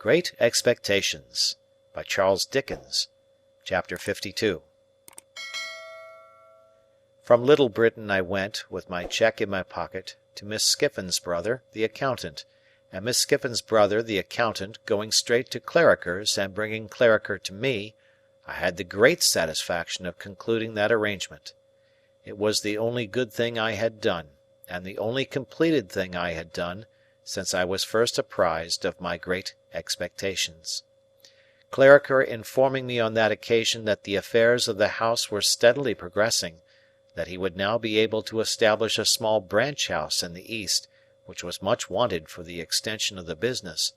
Great Expectations by Charles Dickens. Chapter 52. From Little Britain I went, with my cheque in my pocket, to Miss Skiffins's brother, the accountant, and Miss Skiffins's brother, the accountant, going straight to Clarriker's and bringing Clarriker to me, I had the great satisfaction of concluding that arrangement. It was the only good thing I had done, and the only completed thing I had done, since I was first apprised of my great expectations. Clarriker informing me on that occasion that the affairs of the house were steadily progressing, that he would now be able to establish a small branch house in the East, which was much wanted for the extension of the business,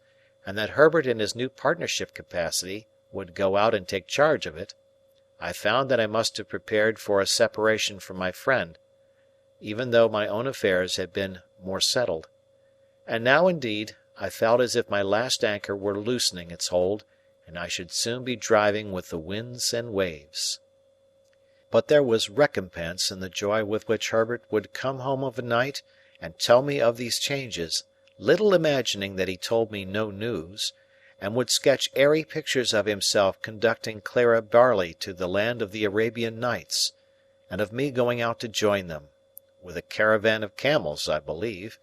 and that Herbert in his new partnership capacity would go out and take charge of it, I found that I must have prepared for a separation from my friend, even though my own affairs had been more settled. And now, indeed, I felt as if my last anchor were loosening its hold, and I should soon be driving with the winds and waves. But there was recompense in the joy with which Herbert would come home of a night and tell me of these changes, little imagining that he told me no news, and would sketch airy pictures of himself conducting Clara Barley to the land of the Arabian Nights, and of me going out to join them, with a caravan of camels, I believe,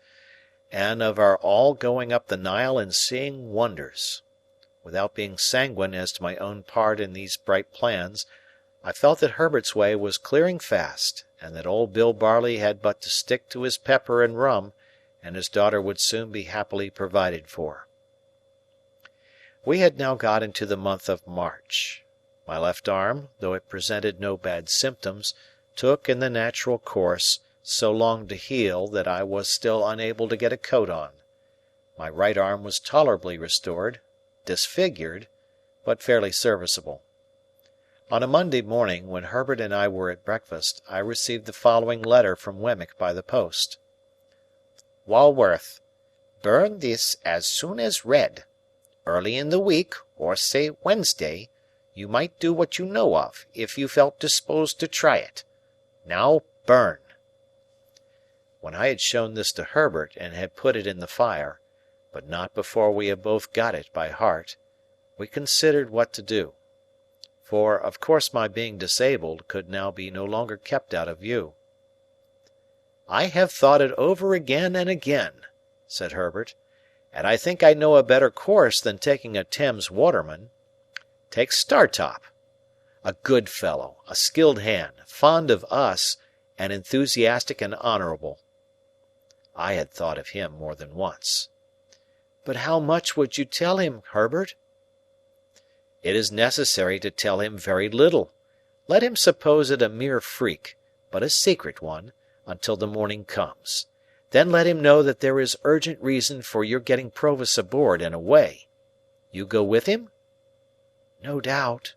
and of our all going up the Nile and seeing wonders. Without being sanguine as to my own part in these bright plans, I felt that Herbert's way was clearing fast, and that old Bill Barley had but to stick to his pepper and rum, and his daughter would soon be happily provided for. We had now got into the month of March. My left arm, though it presented no bad symptoms, took, in the natural course, so long to heal that I was still unable to get a coat on. My right arm was tolerably restored, disfigured, but fairly serviceable. On a Monday morning, when Herbert and I were at breakfast, I received the following letter from Wemmick by the post. Walworth, burn this as soon as read. Early in the week, or say Wednesday, you might do what you know of, if you felt disposed to try it. Now burn. When I had shown this to Herbert and had put it in the fire, but not before we had both got it by heart, we considered what to do. For, of course my being disabled could now be no longer kept out of view. "I have thought it over again and again," said Herbert, "and I think I know a better course than taking a Thames waterman. Take Startop. A good fellow, a skilled hand, fond of us, and enthusiastic and honourable." I had thought of him more than once. "But how much would you tell him, Herbert?" "It is necessary to tell him very little. Let him suppose it a mere freak, but a secret one, until the morning comes. Then let him know that there is urgent reason for your getting Provis aboard and away. You go with him?" "No doubt."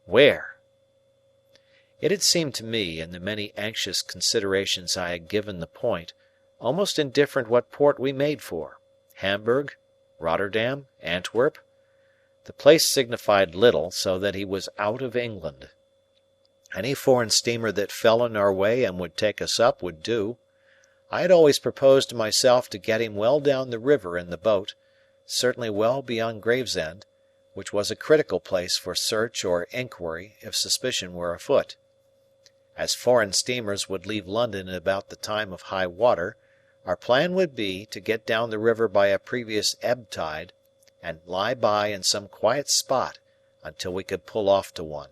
"Where?" It had seemed to me, in the many anxious considerations I had given the point, almost indifferent what port we made for, Hamburg, Rotterdam, Antwerp. The place signified little, so that he was out of England. Any foreign steamer that fell in our way and would take us up would do. I had always proposed to myself to get him well down the river in the boat, certainly well beyond Gravesend, which was a critical place for search or inquiry if suspicion were afoot. As foreign steamers would leave London at about the time of high water, our plan would be to get down the river by a previous ebb tide, and lie by in some quiet spot until we could pull off to one.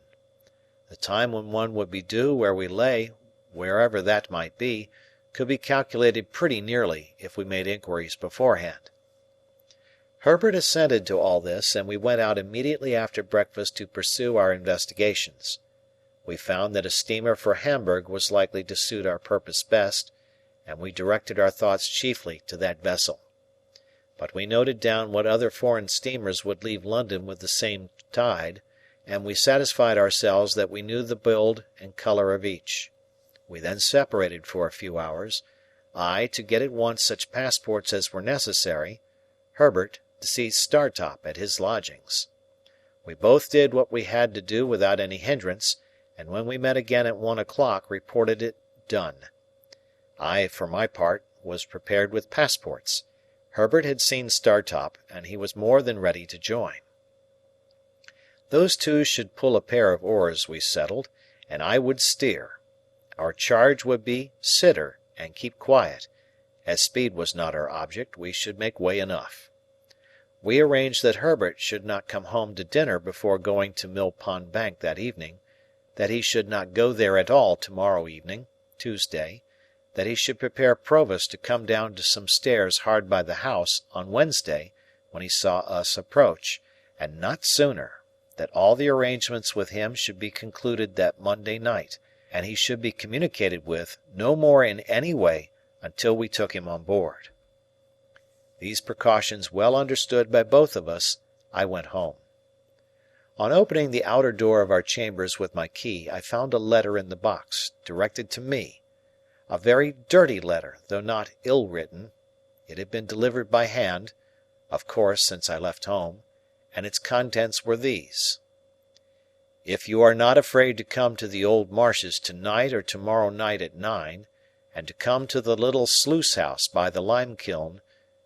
The time when one would be due where we lay, wherever that might be, could be calculated pretty nearly if we made inquiries beforehand. Herbert assented to all this, and we went out immediately after breakfast to pursue our investigations. We found that a steamer for Hamburg was likely to suit our purpose best, and we directed our thoughts chiefly to that vessel. But we noted down what other foreign steamers would leave London with the same tide, and we satisfied ourselves that we knew the build and colour of each. We then separated for a few hours, I to get at once such passports as were necessary, Herbert to see Startop at his lodgings. We both did what we had to do without any hindrance, and when we met again at 1 o'clock reported it done. I, for my part, was prepared with passports. Herbert had seen Startop, and he was more than ready to join. Those two should pull a pair of oars, we settled, and I would steer. Our charge would be sitter and keep quiet. As speed was not our object, we should make way enough. We arranged that Herbert should not come home to dinner before going to Mill Pond Bank that evening, that he should not go there at all tomorrow evening, Tuesday, that he should prepare Provis to come down to some stairs hard by the house on Wednesday when he saw us approach, and not sooner, that all the arrangements with him should be concluded that Monday night, and he should be communicated with no more in any way until we took him on board. These precautions well understood by both of us, I went home. On opening the outer door of our chambers with my key, I found a letter in the box, directed to me. A very dirty letter, though not ill written. It had been delivered by hand, of course, since I left home, and its contents were these: "If you are not afraid to come to the old marshes to-night or tomorrow night at 9, and to come to the little sluice house by the lime kiln,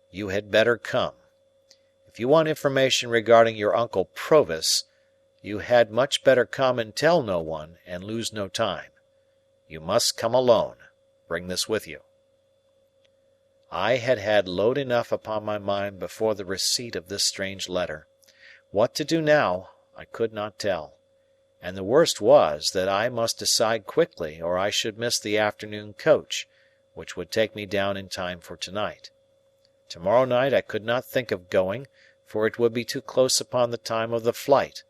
you had better come. If you want information regarding your uncle Provis, you had much better come and tell no one, and lose no time. You must come alone. Bring this with you." I had had load enough upon my mind before the receipt of this strange letter. What to do now, I could not tell, and the worst was that I must decide quickly or I should miss the afternoon coach, which would take me down in time for to-night. Tomorrow night I could not think of going, for it would be too close upon the time of the flight,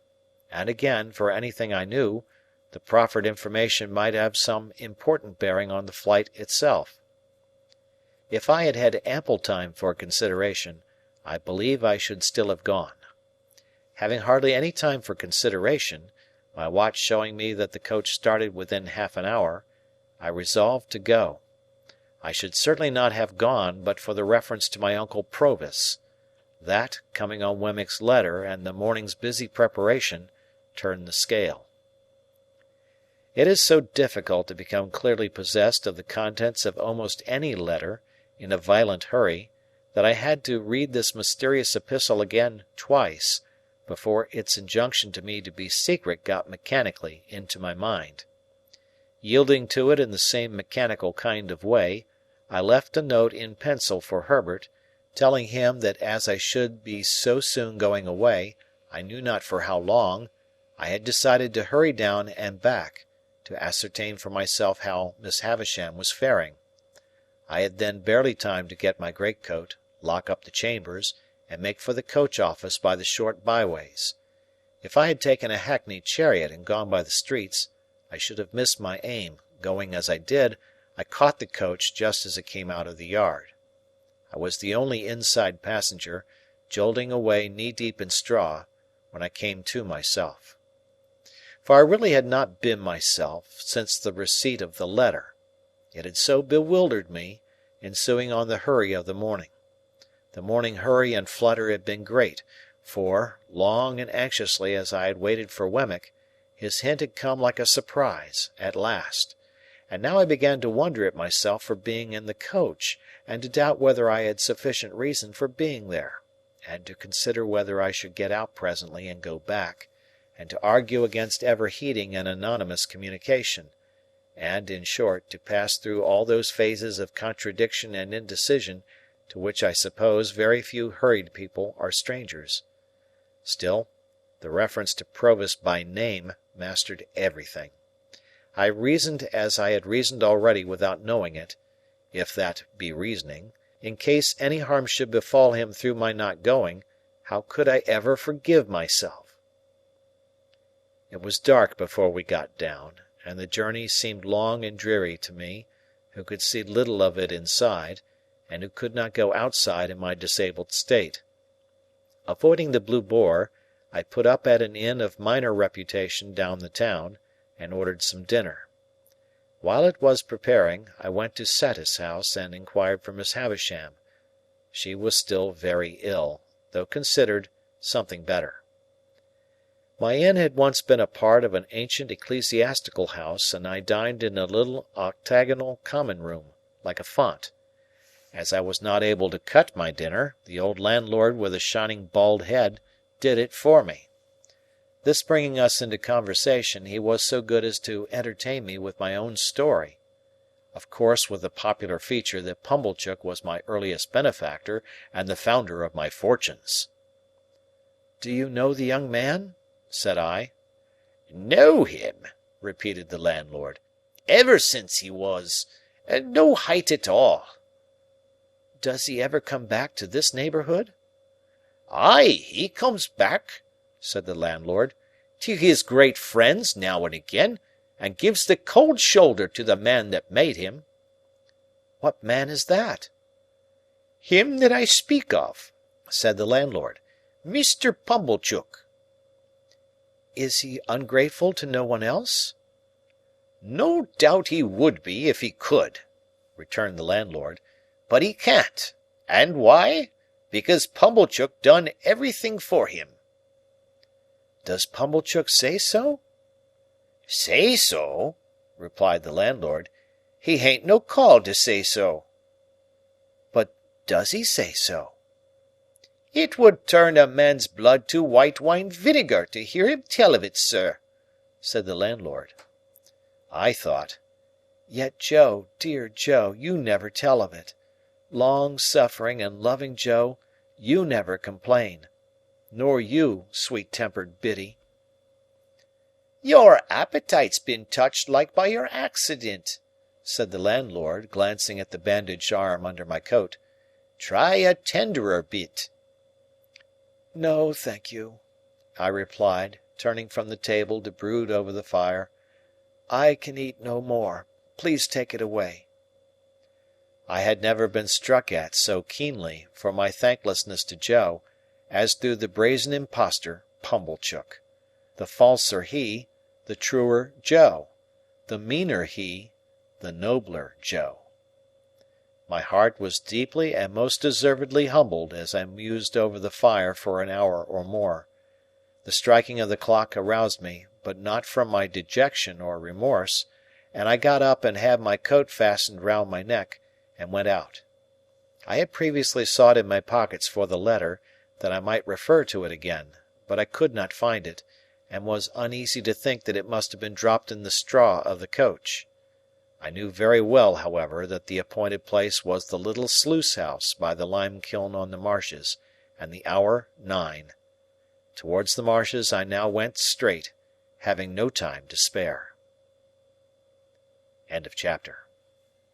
and again, for anything I knew, the proffered information might have some important bearing on the flight itself. If I had had ample time for consideration, I believe I should still have gone. Having hardly any time for consideration, my watch showing me that the coach started within half an hour, I resolved to go. I should certainly not have gone but for the reference to my uncle Provis. That, coming on Wemmick's letter and the morning's busy preparation, turned the scale. It is so difficult to become clearly possessed of the contents of almost any letter in a violent hurry that I had to read this mysterious epistle again twice before its injunction to me to be secret got mechanically into my mind. Yielding to it in the same mechanical kind of way, I left a note in pencil for Herbert, telling him that as I should be so soon going away, I knew not for how long, I had decided to hurry down and back, to ascertain for myself how Miss Havisham was faring. I had then barely time to get my greatcoat, lock up the chambers, and make for the coach office by the short byways. If I had taken a hackney chariot and gone by the streets, I should have missed my aim. Going as I did, I caught the coach just as it came out of the yard. I was the only inside passenger, jolting away knee-deep in straw, when I came to myself. For I really had not been myself since the receipt of the letter. It had so bewildered me, ensuing on the hurry of the morning. The morning hurry and flutter had been great, for, long and anxiously as I had waited for Wemmick, his hint had come like a surprise, at last, and now I began to wonder at myself for being in the coach, and to doubt whether I had sufficient reason for being there, and to consider whether I should get out presently and go back, and to argue against ever heeding an anonymous communication, and, in short, to pass through all those phases of contradiction and indecision to which I suppose very few hurried people are strangers. Still, the reference to Provis by name mastered everything. I reasoned as I had reasoned already without knowing it, if that be reasoning. In case any harm should befall him through my not going, how could I ever forgive myself? It was dark before we got down, and the journey seemed long and dreary to me, who could see little of it inside, and who could not go outside in my disabled state. Avoiding the Blue Boar, I put up at an inn of minor reputation down the town, and ordered some dinner. While it was preparing, I went to Satis House and inquired for Miss Havisham. She was still very ill, though considered something better. My inn had once been a part of an ancient ecclesiastical house, and I dined in a little octagonal common room, like a font. As I was not able to cut my dinner, the old landlord with a shining bald head did it for me. This bringing us into conversation, he was so good as to entertain me with my own story. Of course, with the popular feature that Pumblechook was my earliest benefactor and the founder of my fortunes. "Do you know the young man?" said I. "Know him?" repeated the landlord. "Ever since he was no height at all." "Does he ever come back to this neighbourhood?" "Ay, he comes back," said the landlord, "to his great friends now and again, and gives the cold shoulder to the man that made him." "What man is that?" "Him that I speak of," said the landlord. "Mr. Pumblechook." "Is he ungrateful to no one else?" "No doubt he would be if he could," returned the landlord, "but he can't. And why? Because Pumblechook done everything for him." "Does Pumblechook say so?" "Say so?" replied the landlord. "He hain't no call to say so." "But does he say so?" "It would turn a man's blood to white wine vinegar to hear him tell of it, sir," said the landlord. I thought, "Yet Joe, dear Joe, you never tell of it. Long-suffering and loving Joe, you never complain. Nor you, sweet-tempered Biddy." "Your appetite's been touched like by your accident," said the landlord, glancing at the bandaged arm under my coat. "Try a tenderer bit." "No, thank you," I replied, turning from the table to brood over the fire. "I can eat no more. Please take it away." I had never been struck at so keenly, for my thanklessness to Joe, as through the brazen impostor, Pumblechook. The falser he, the truer Joe. The meaner he, the nobler Joe. My heart was deeply and most deservedly humbled as I mused over the fire for an hour or more. The striking of the clock aroused me, but not from my dejection or remorse, and I got up and had my coat fastened round my neck, and went out. I had previously sought in my pockets for the letter, that I might refer to it again, but I could not find it, and was uneasy to think that it must have been dropped in the straw of the coach. I knew very well, however, that the appointed place was the little sluice house by the lime kiln on the marshes, and the hour 9. Towards the marshes I now went straight, having no time to spare. End of chapter.